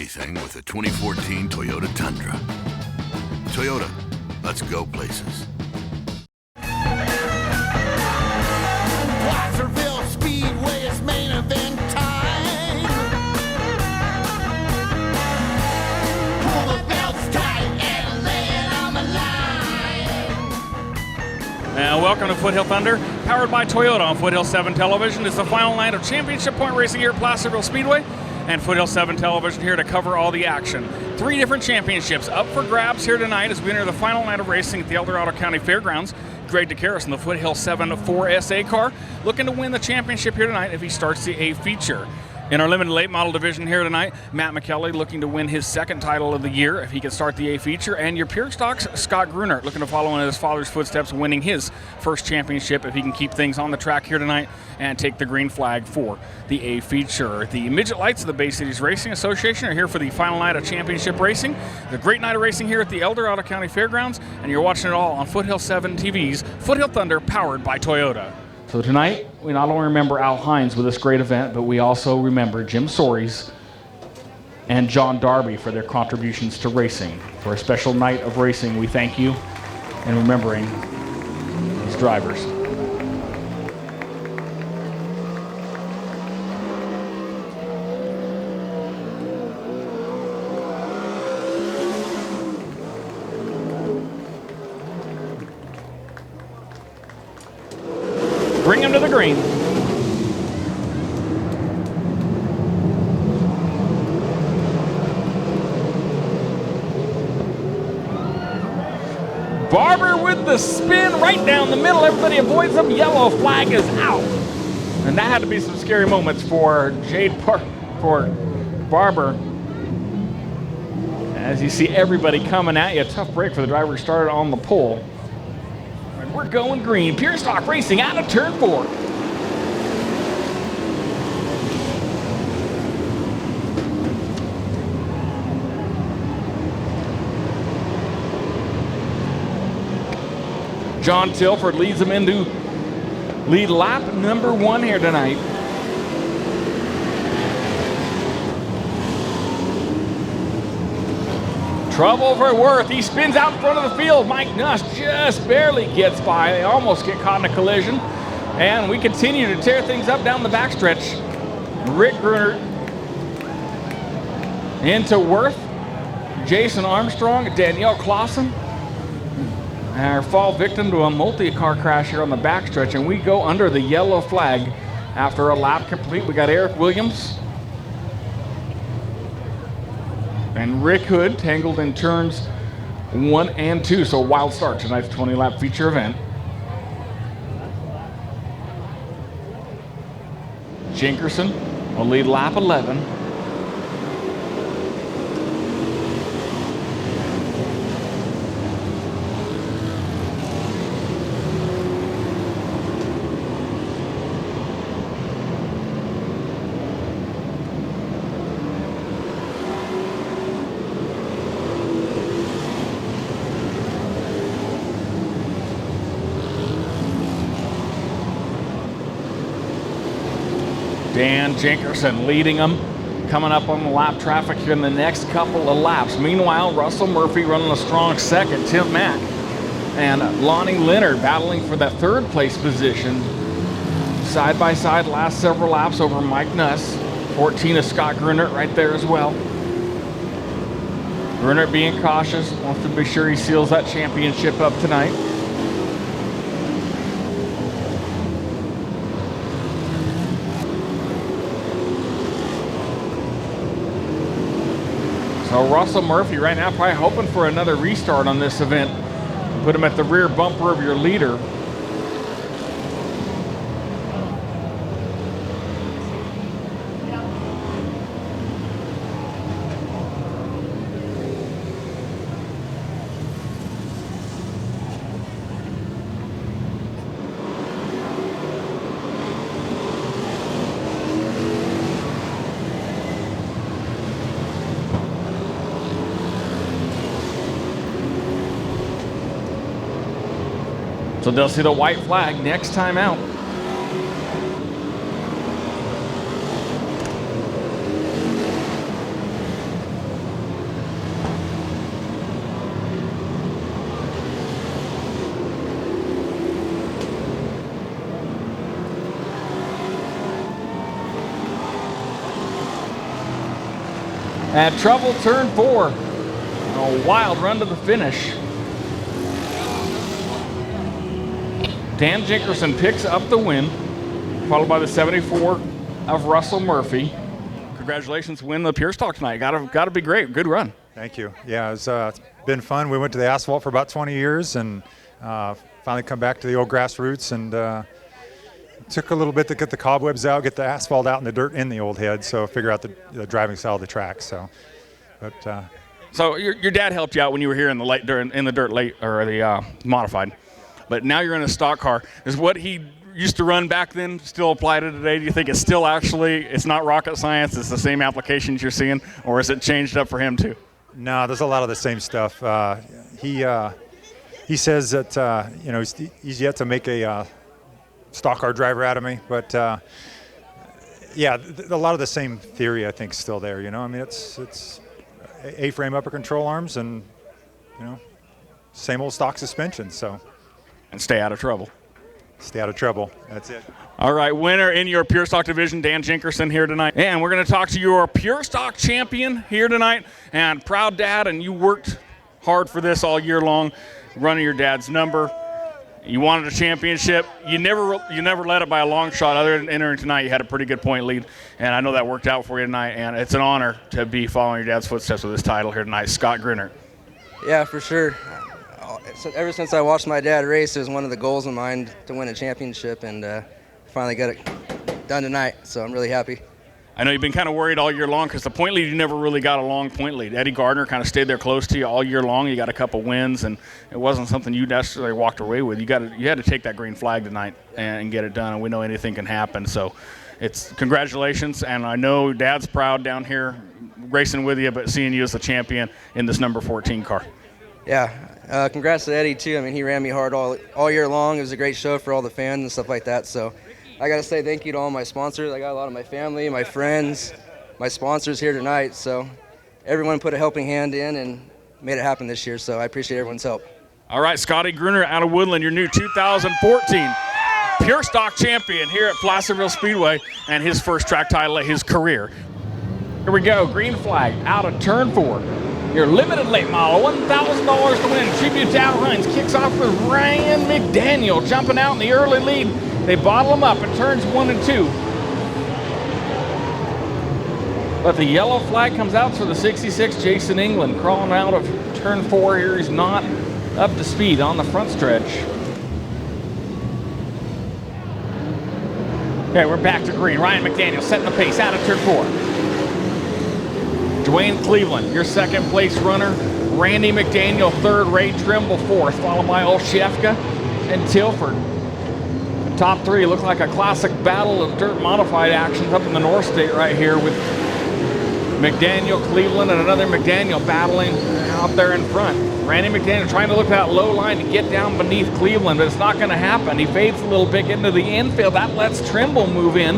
anything with the 2014 Toyota Tundra. Toyota, let's go places. Placerville Speedway is main event time. Pull the belts tight and lay it on the line. And welcome to Foothill Thunder, powered by Toyota on Foothill 7 Television. It's the final night of championship point racing here at Placerville Speedway, and Foothill 7 Television here to cover all the action. 3 different championships up for grabs here tonight as we enter the final night of racing at the El Dorado County Fairgrounds. Greg DeCaris in the Foothill 7 4SA car, looking to win the championship here tonight if he starts the A feature. In our limited late model division here tonight, Matt McKelly looking to win his second title of the year if he can start the A feature, and your pure stocks, Scott Gruner, looking to follow in his father's footsteps, winning his first championship if he can keep things on the track here tonight and take the green flag for the A feature. The midget lights of the Bay Cities Racing Association are here for the final night of championship racing. The great night of racing here at the El Dorado County Fairgrounds, and you're watching it all on Foothill 7 TV's Foothill Thunder, powered by Toyota. So tonight, we not only remember Al Hines with this great event, but we also remember Jim Soares and John Darby for their contributions to racing. For a special night of racing, we thank you in remembering these drivers. Bring him to the green. Barber with the spin right down the middle. Everybody avoids him. Yellow flag is out. And that had to be some scary moments for for Barber. As you see everybody coming at you. A tough break for the driver who started on the pole. We're going green. Pure Stock Racing out of turn 4. John Tilford leads them into lead lap number 1 here tonight. Trouble for Worth. He spins out in front of the field. Mike Nuss just barely gets by. They almost get caught in a collision. And we continue to tear things up down the backstretch. Rick Gruner into Worth. Jason Armstrong, Danielle Clausen. Our fall victim to a multi-car crash here on the backstretch. And we go under the yellow flag after a lap complete. We got Eric Williams and Rick Hood tangled in turns 1 and 2. So a wild start tonight's 20-lap feature event. Jinkerson will lead lap 11. Dan Jinkerson leading them, coming up on the lap traffic here in the next couple of laps. Meanwhile, Russell Murphy running a strong second. Tim Mack and Lonnie Leonard battling for that 3rd place position. Side by side last several laps over Mike Nuss. 14 is Scott Gruner right there as well. Gruner being cautious, wants to be sure he seals that championship up tonight. So Russell Murphy right now probably hoping for another restart on this event. Put him at the rear bumper of your leader. So they'll see the white flag next time out. At trouble, turn 4. A wild run to the finish. Dan Jenkerson picks up the win, followed by the 74 of Russell Murphy. Congratulations, win the Pure Stock tonight. Got to be great. Good run. Thank you. Yeah, it's been fun. We went to the asphalt for about 20 years and finally come back to the old grassroots, and took a little bit to get the cobwebs out, get the asphalt out and the dirt in the old head, so figure out the driving style of the track. So your dad helped you out when you were here in the dirt late or the modified, but now you're in a stock car. Is what he used to run back then still apply to today? Do you think it's still it's not rocket science, it's the same applications you're seeing, or has it changed up for him too? No, there's a lot of the same stuff. He says that he's yet to make a stock car driver out of me, but yeah, a lot of the same theory I think is still there. I mean, it's A-frame upper control arms and same old stock suspension. So, and stay out of trouble. Stay out of trouble. That's it. All right, winner in your Pure Stock division, Dan Jenkerson here tonight. And we're going to talk to your Pure Stock champion here tonight. And proud dad, and you worked hard for this all year long, running your dad's number. You wanted a championship. You never led it by a long shot. Other than entering tonight, you had a pretty good point lead. And I know that worked out for you tonight. And it's an honor to be following your dad's footsteps with this title here tonight. Scott Grinner. Yeah, for sure. Ever since I watched my dad race, it was one of the goals of mine to win a championship, and finally got it done tonight, so I'm really happy. I know you've been kind of worried all year long because the point lead, you never really got a long point lead. Eddie Gardner kind of stayed there close to you all year long. You got a couple wins, and it wasn't something you necessarily walked away with. You had to take that green flag tonight and get it done, and we know anything can happen. So it's congratulations, and I know Dad's proud down here racing with you, but seeing you as the champion in this number 14 car. Yeah, congrats to Eddie too. I mean, he ran me hard all year long. It was a great show for all the fans and stuff like that. So I got to say thank you to all my sponsors. I got a lot of my family, my friends, my sponsors here tonight. So everyone put a helping hand in and made it happen this year. So I appreciate everyone's help. All right, Scotty Gruner out of Woodland, your new 2014 Pure Stock champion here at Placerville Speedway, and his first track title of his career. Here we go, green flag out of turn 4. Your limited late model, $1,000 to win. Tribute to Al Hines kicks off with Ryan McDaniel jumping out in the early lead. They bottle him up in turns 1 and 2. But the yellow flag comes out for the 66, Jason England, crawling out of turn 4 here. He's not up to speed on the front stretch. Okay, we're back to green. Ryan McDaniel setting the pace out of turn 4. Dwayne Cleveland, your second place runner. Randy McDaniel, third. Ray Trimble, fourth, followed by Olszewska and Tilford. The top 3 look like a classic battle of dirt modified actions up in the North State right here with McDaniel, Cleveland, and another McDaniel battling out there in front. Randy McDaniel trying to look at that low line to get down beneath Cleveland, but it's not going to happen. He fades a little bit into the infield. That lets Trimble move in,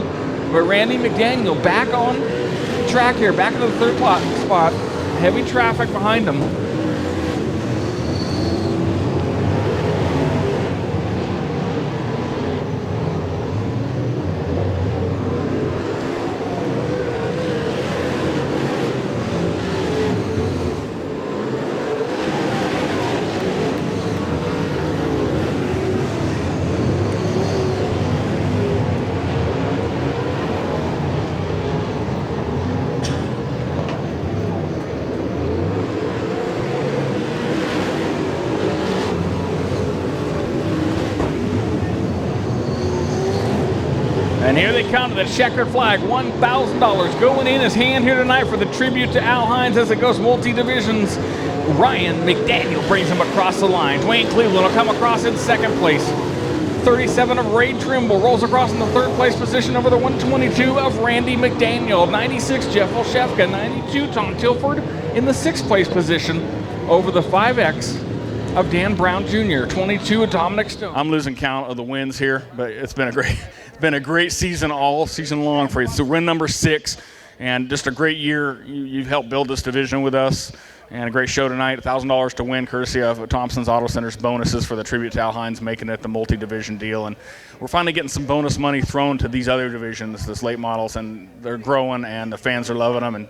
but Randy McDaniel back on track here, back into the third spot. Heavy traffic behind him. And here they come to the checkered flag, $1,000 going in his hand here tonight for the tribute to Al Hines as it goes multi-divisions. Ryan McDaniel brings him across the line. Dwayne Cleveland will come across in second place. 37 of Ray Trimble rolls across in the third place position over the 122 of Randy McDaniel. 96 Jeff Olszewska, 92 Tom Tilford in the sixth place position over the 5X of Dan Browne Jr. 22 of Dominic Stone. I'm losing count of the wins here, but it's been a great season all season long for you. So win number 6 and just a great year. You've helped build this division with us. And a great show tonight, $1,000 to win, courtesy of Thompson's Auto Center's bonuses for the tribute to Al Hines, making it the multi-division deal. And we're finally getting some bonus money thrown to these other divisions, this late models, and they're growing, and the fans are loving them. And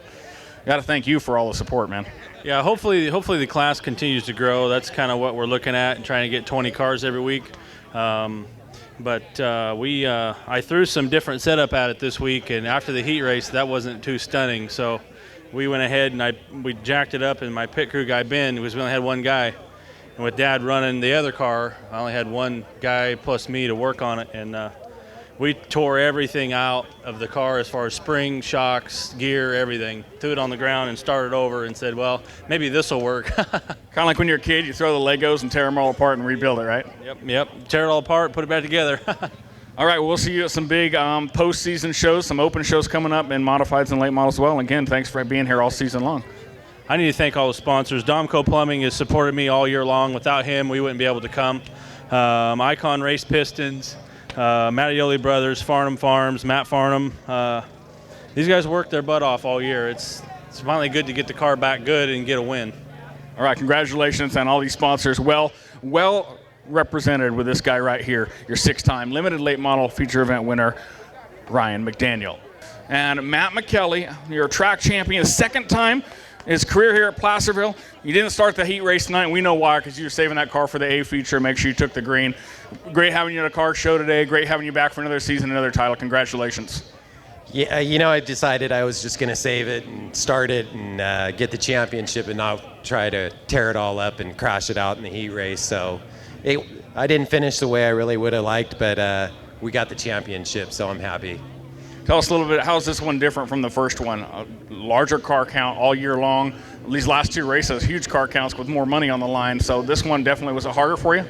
Got to thank you for all the support, man. Yeah, hopefully the class continues to grow. That's kind of what we're looking at, and trying to get 20 cars every week. But I threw some different setup at it this week, and after the heat race, that wasn't too stunning. So we went ahead and we jacked it up, and my pit crew guy, Ben, we only had one guy. And with Dad running the other car, I only had one guy plus me to work on it, and we tore everything out of the car as far as spring, shocks, gear, everything. Threw it on the ground and started over and said, well, maybe this will work. Kind of like when you're a kid, you throw the Legos and tear them all apart and rebuild it, right? Yep. Tear it all apart, put it back together. All right, we'll see you at some big postseason shows, some open shows coming up in modifieds and late models as well. And again, thanks for being here all season long. I need to thank all the sponsors. Domco Plumbing has supported me all year long. Without him, we wouldn't be able to come. Icon Race Pistons, Mattioli Brothers, Farnham Farms, Matt Farnham. These guys worked their butt off all year. It's finally good to get the car back good and get a win. All right, congratulations on all these sponsors. Well represented with this guy right here, your 6-time limited late model feature event winner, Ryan McDaniel. And Matt McKelly, your track champion, second time his career here at Placerville. You didn't start the heat race tonight, and we know why, because you were saving that car for the A feature. Make sure you took the green. Great having you at a car show today. Great having you back for another season, another title. Congratulations. Yeah, I decided I was just going to save it and start it and get the championship and not try to tear it all up and crash it out in the heat race. So I didn't finish the way I really would have liked, but we got the championship, so I'm happy. Tell us a little bit, how's this one different from the first one? A larger car count all year long. These last 2 races, huge car counts with more money on the line. So this one definitely was harder for you?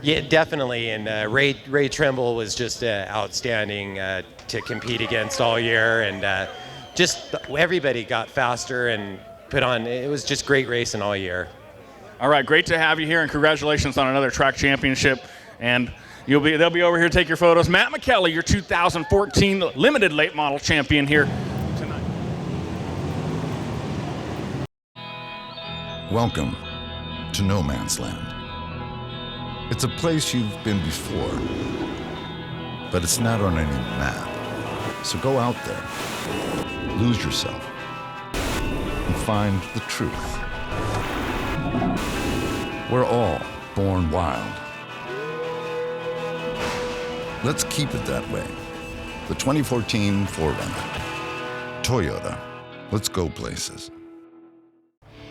Yeah, definitely. And Ray Trimble was just outstanding to compete against all year. And just everybody got faster and put on. It was just great racing all year. All right, great to have you here, and congratulations on another track championship. And they'll be over here to take your photos. Matt McKelly, your 2014 limited late model champion here tonight. Welcome to No Man's Land. It's a place you've been before, but it's not on any map. So go out there, lose yourself, and find the truth. We're all born wild. Let's keep it that way. The 2014 4Runner. Toyota. Let's go places.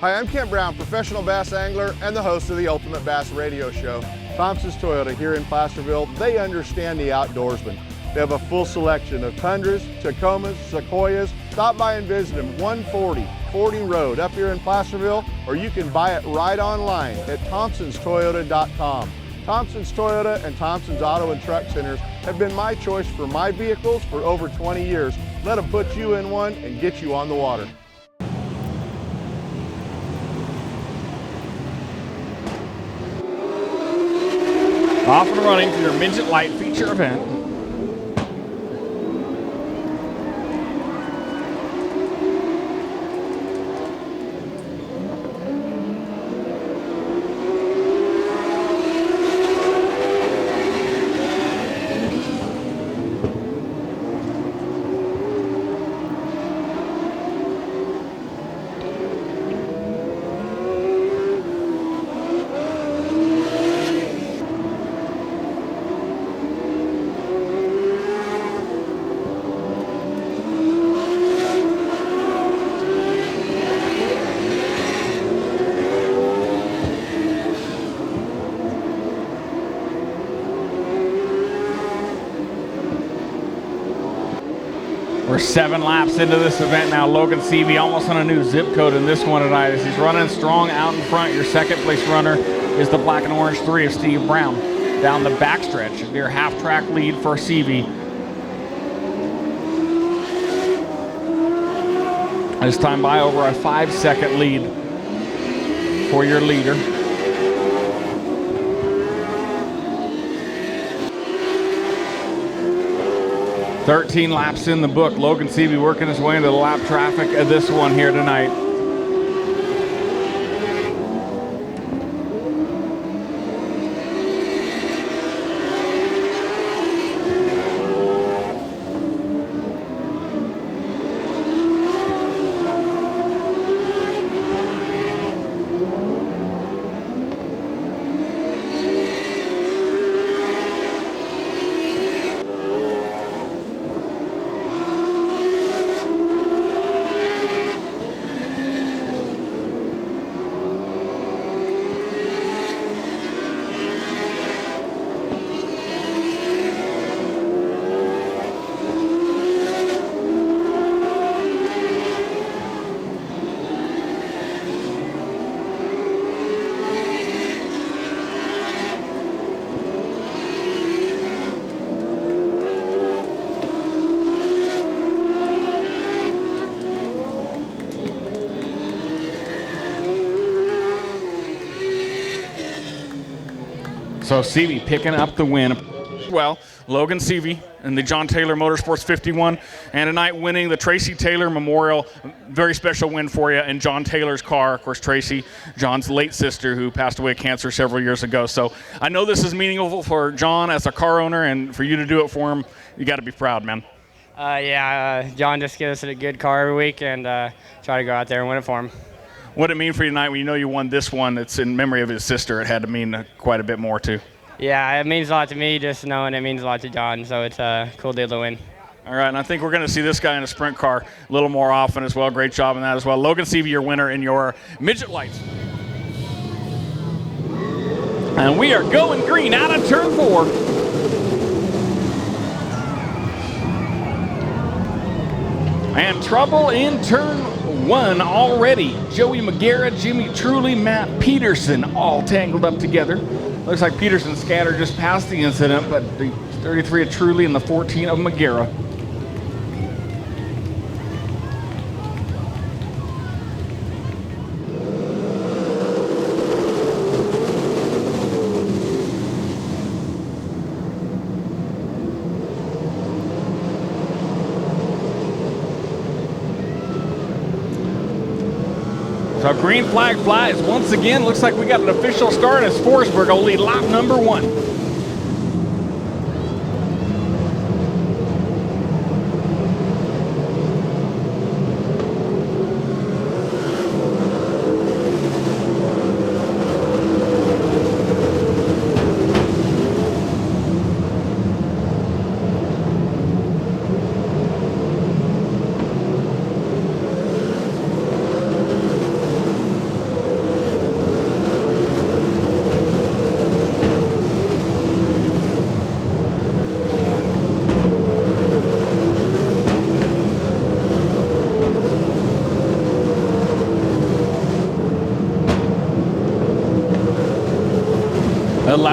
Hi, I'm Kent Browne, professional bass angler and the host of the Ultimate Bass Radio Show. Thompson's Toyota here in Placerville, they understand the outdoorsman. They have a full selection of Tundras, Tacomas, Sequoias. Stop by and visit them, 140 Fording Road up here in Placerville, or you can buy it right online at thompsonstoyota.com. Thompson's Toyota and Thompson's Auto and Truck Centers have been my choice for my vehicles for over 20 years. Let them put you in one and get you on the water. Off and running for your midget light feature event. We're 7 laps into this event now. Logan Seavey almost on a new zip code in this one tonight as he's running strong out in front. Your second place runner is the black and orange 3 of Steve Browne. Down the backstretch, near half-track lead for Seavey. This time by over a 5-second lead for your leader. "13 laps in the book." Logan Seavey working his way into the lap traffic of this one here tonight. So Seavey picking up the win. Well, Logan Seavey in the John Taylor Motorsports 51, and tonight winning the Tracy Taylor Memorial. Very special win for you in John Taylor's car. Of course, Tracy, John's late sister, who passed away of cancer several years ago. So I know this is meaningful for John as a car owner, and for you to do it for him, you got to be proud, man. John just gives us a good car every week, and try to go out there and win it for him. What did it mean for you tonight when you know you won this one? It's in memory of his sister. It had to mean quite a bit more, too. Yeah, it means a lot to me, just knowing it means a lot to John, so it's a cool deal to win. All right, and I think we're going to see this guy in a sprint car a little more often as well. Great job in that as well. Logan Seavey, your winner in your midget lights. And we are going green out of turn 4. And trouble in turn 1 already. Joey McGarrett, Jimmy Truly, Matt Peterson all tangled up together. Looks like Peterson scattered just past the incident, but the 33 of Truly and the 14 of McGarrett. So green flag flies once again. Looks like we got an official start as Forsberg will lead lap number 1.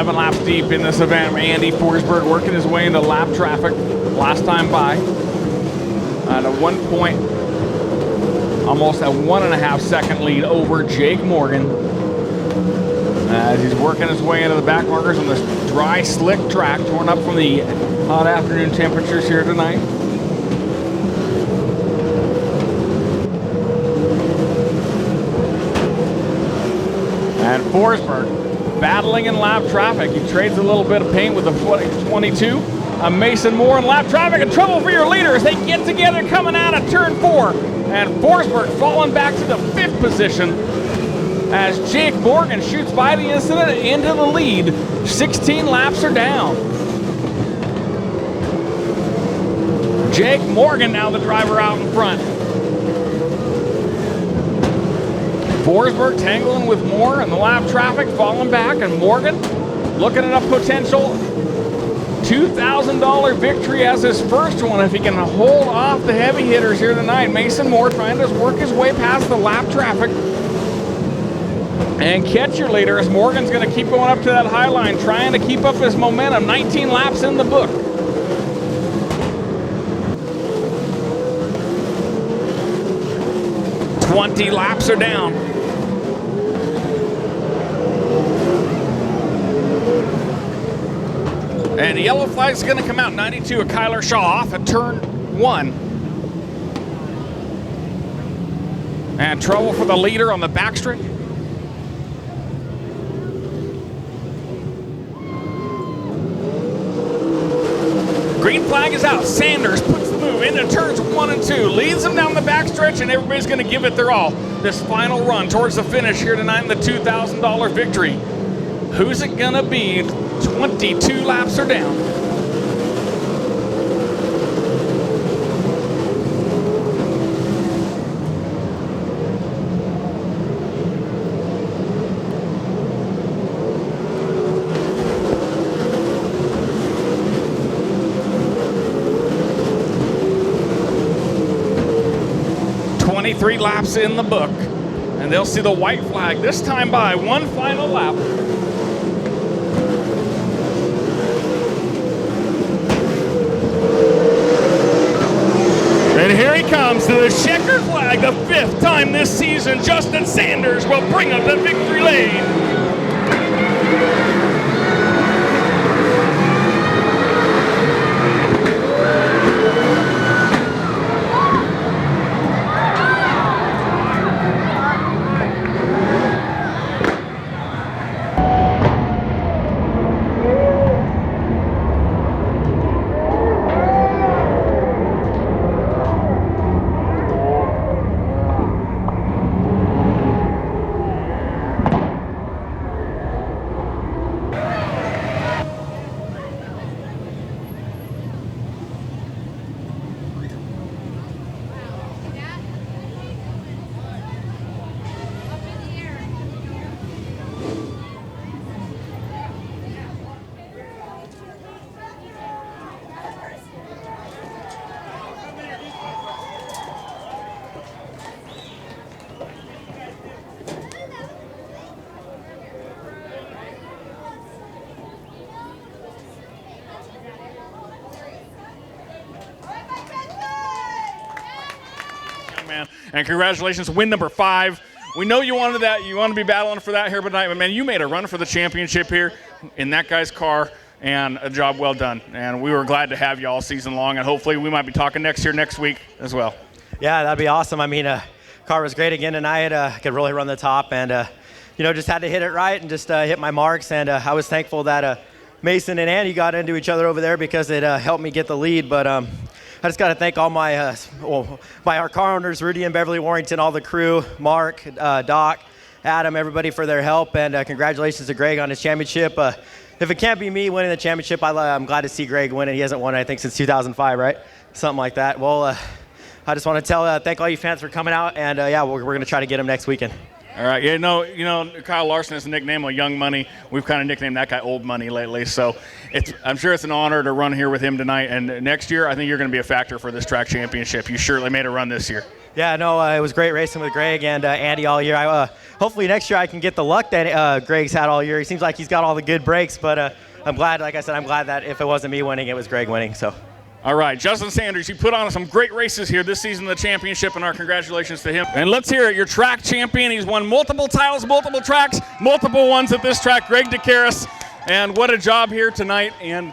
Laps deep in this event. Andy Forsberg working his way into lap traffic last time by. At a 1 point, almost a 1.5 second lead over Jake Morgan. As he's working his way into the back markers on this dry, slick track, torn up from the hot afternoon temperatures here tonight. And Forsberg battling in lap traffic. He trades a little bit of paint with the 22. Mason Moore in lap traffic, and trouble for your leader as they get together coming out of turn 4. And Forsberg falling back to the 5th position as Jake Morgan shoots by the incident into the lead. 16 laps are down. Jake Morgan now the driver out in front. Forsberg tangling with Moore in the lap traffic, falling back, and Morgan looking at a potential $2,000 victory as his first one if he can hold off the heavy hitters here tonight. Mason Moore trying to work his way past the lap traffic and catch your leader as Morgan's going to keep going up to that high line, trying to keep up his momentum. 19 laps in the book. $20 laps are down. And the yellow flag's going to come out. 92 of Kyler Shaw off at turn 1. And trouble for the leader on the backstretch. Green flag is out. Sanders puts the move into turns 1 and 2. Leads them down the backstretch, and everybody's going to give it their all. This final run towards the finish here tonight in the $2,000 victory. Who's it going to be? 22 laps are down. Three laps in the book, and they'll see the white flag this time by one final lap. And here he comes to the checkered flag, the 5th time this season. Justin Sanders will bring up the victory lane. And congratulations, win number 5. We know you wanted that. You want to be battling for that here tonight. But, man, you made a run for the championship here in that guy's car, and a job well done. And we were glad to have you all season long, and hopefully we might be talking next week as well. Yeah, that'd be awesome. I mean, car was great again tonight. I could really run the top, and, just had to hit it right and just hit my marks. And I was thankful that Mason and Andy got into each other over there because it helped me get the lead. But I just got to thank all our car owners, Rudy and Beverly Warrington, all the crew, Mark, Doc, Adam, everybody for their help. And congratulations to Greg on his championship. If it can't be me winning the championship, I'm glad to see Greg win it. He hasn't won, I think, since 2005, right? Something like that. Well, I just want to thank all you fans for coming out. And, we're going to try to get him next weekend. All right. Yeah, Kyle Larson has a nickname of Young Money. We've kind of nicknamed that guy Old Money lately. So I'm sure it's an honor to run here with him tonight. And next year, I think you're going to be a factor for this track championship. You surely made a run this year. Yeah, no, it was great racing with Greg and Andy all year. Hopefully next year I can get the luck that Greg's had all year. He seems like he's got all the good breaks, but I'm glad, like I said, I'm glad that if it wasn't me winning, it was Greg winning. So. All right, Justin Sanders, you put on some great races here this season, the championship, and our congratulations to him. And let's hear it, your track champion. He's won multiple titles, multiple tracks, multiple ones at this track, Greg DeCaris. And what a job here tonight. And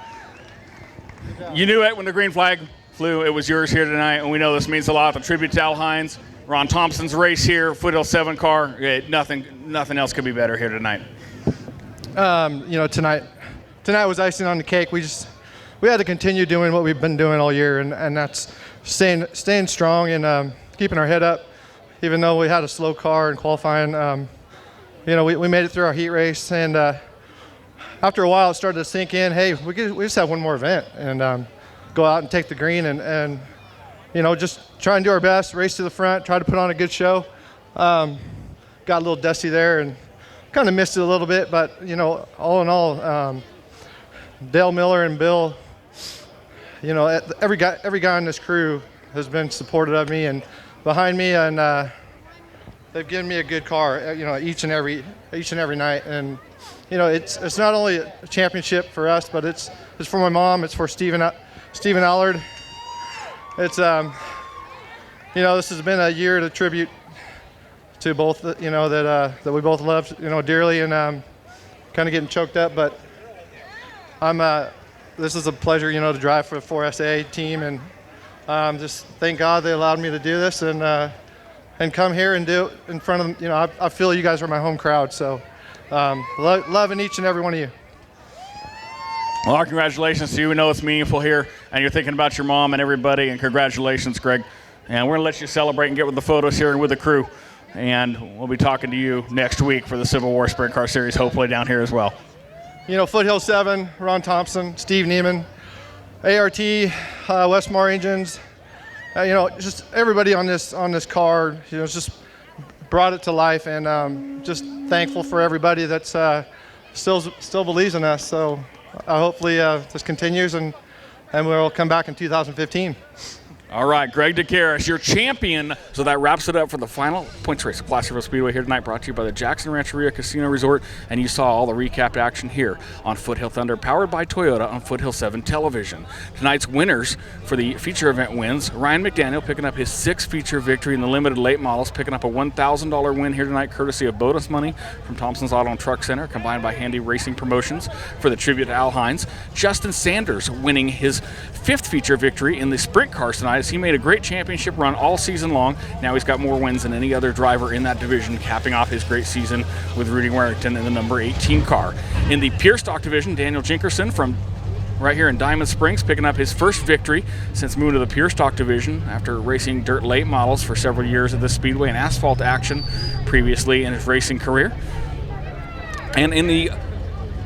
you knew it when the green flag flew. It was yours here tonight, and we know this means a lot. The tribute to Al Hines, Ron Thompson's race here, Foothill 7 car. Nothing else could be better here tonight. Tonight was icing on the cake. We had to continue doing what we've been doing all year, and that's staying strong and keeping our head up, even though we had a slow car in qualifying. We made it through our heat race, and after a while it started to sink in, hey, we just have one more event, and go out and take the green and just try and do our best, race to the front, try to put on a good show. Got a little dusty there and kind of missed it a little bit, but, all in all, Dale Miller and Bill, every guy in this crew has been supportive of me and behind me, and they've given me a good car, each and every night. And it's not only a championship for us, but it's for my mom, it's for Stephen Allard. It's this has been a year to tribute to both, that we both love, dearly, and kind of getting choked up, but this is a pleasure, to drive for the 4SA team, and just thank God they allowed me to do this and come here and do it in front of, I feel you guys are my home crowd, so loving each and every one of you. Well, our congratulations to you. We know it's meaningful here, and you're thinking about your mom and everybody, and congratulations, Greg. And we're going to let you celebrate and get with the photos here and with the crew, and we'll be talking to you next week for the Civil War Sprint Car Series, hopefully down here as well. Foothill 7, Ron Thompson, Steve Neiman, ART, Westmar Engines, just everybody on this car, just brought it to life, and just thankful for everybody that's still believes in us. So hopefully this continues, and we'll come back in 2015. All right, Greg DeCaris, your champion. So that wraps it up for the final points race at Placerville Speedway here tonight, brought to you by the Jackson Rancheria Casino Resort. And you saw all the recapped action here on Foothill Thunder, powered by Toyota on Foothill 7 television. Tonight's winners for the feature event wins: Ryan McDaniel picking up his 6th feature victory in the limited late models, picking up a $1,000 win here tonight, courtesy of bonus money from Thompson's Auto and Truck Center, combined by Handy Racing Promotions for the tribute to Al Hines. Justin Sanders winning his 5th feature victory in the sprint cars tonight, as he made a great championship run all season long. Now he's got more wins than any other driver in that division, capping off his great season with Rudy Warrington in the number 18 car. In the pure stock division, Daniel Jinkerson from right here in Diamond Springs picking up his first victory since moving to the pure stock division after racing dirt late models for several years at this speedway and asphalt action previously in his racing career. And in the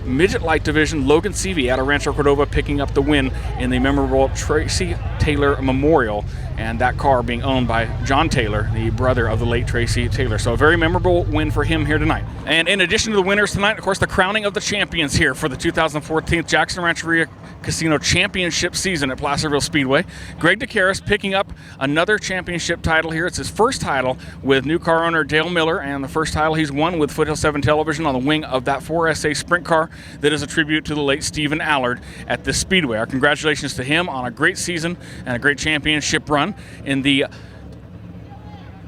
midget light division, Logan Seavey out of Rancho Cordova picking up the win in the memorable Tracy Taylor Memorial, and that car being owned by John Taylor, the brother of the late Tracy Taylor. So a very memorable win for him here tonight. And in addition to the winners tonight, of course, the crowning of the champions here for the 2014 Jackson Rancheria Casino Championship season at Placerville Speedway. Greg DeCaris picking up another championship title here. It's his first title with new car owner Dale Miller, and the first title he's won with Foothill 7 television on the wing of that 4SA sprint car that is a tribute to the late Stephen Allard at this speedway. Our congratulations to him on a great season and a great championship run. In the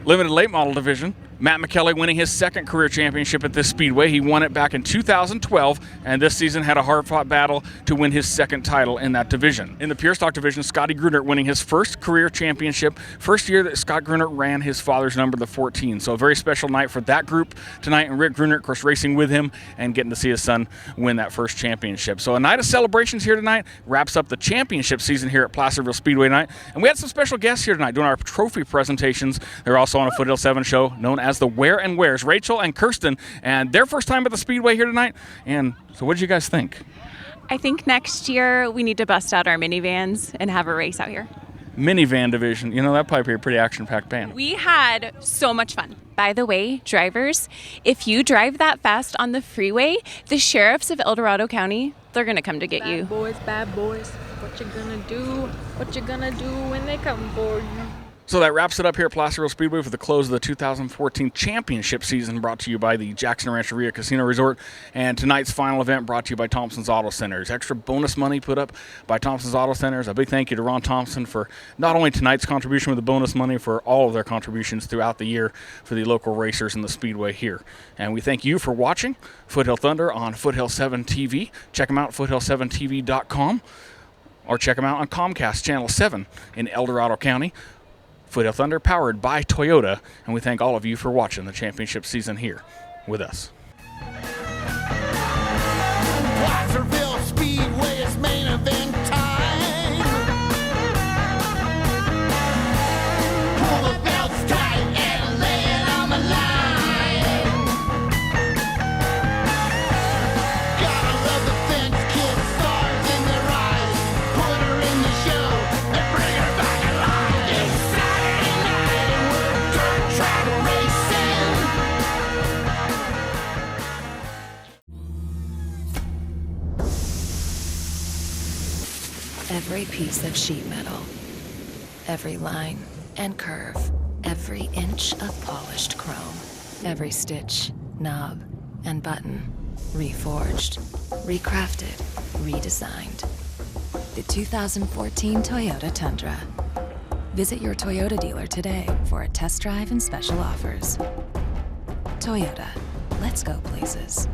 Limited late model division, Matt McKelly winning his second career championship at this speedway. He won it back in 2012, and this season had a hard-fought battle to win his second title in that division. In the pure stock division, Scotty Grunert winning his first career championship, first year that Scott Grunert ran his father's number, the 14. So a very special night for that group tonight, and Rick Grunert, of course, racing with him and getting to see his son win that first championship. So a night of celebrations here tonight wraps up the championship season here at Placerville Speedway night. And we had some special guests here tonight doing our trophy presentations. They're also on a Foothill 7 show known as the Where and Wheres, Rachel and Kirsten, and their first time at the Speedway here tonight. And so what did you guys think? I think next year we need to bust out our minivans and have a race out here. Minivan division, you know, that might be a pretty action-packed band. We had so much fun. By the way, drivers, if you drive that fast on the freeway, the sheriffs of El Dorado County, they're going to come to get you. Bad boys, what you gonna do? What you gonna do when they come for you? So that wraps it up here at Placerville Speedway for the close of the 2014 championship season, brought to you by the Jackson Rancheria Casino Resort, and tonight's final event brought to you by Thompson's Auto Centers. Extra bonus money put up by Thompson's Auto Centers. A big thank you to Ron Thompson for not only tonight's contribution with the bonus money, for all of their contributions throughout the year for the local racers in the Speedway here. And we thank you for watching Foothill Thunder on Foothill 7 TV. Check them out at foothill7tv.com, or check them out on Comcast Channel 7 in El Dorado County. Foothill Thunder, powered by Toyota, and we thank all of you for watching the championship season here with us. Placerville Speedway is main event time. Pull the belts tight and lay it on the line. Gotta love the fence, kids, stars in their eyes. Put her in the show and bring her back alive. It's Saturday night and we're dirt track racing. Every piece of sheet metal, every line and curve, every inch of polished chrome, every stitch, knob, and button, reforged, recrafted, redesigned. The 2014 Toyota Tundra. Visit your Toyota dealer today for a test drive and special offers. Toyota, let's go places.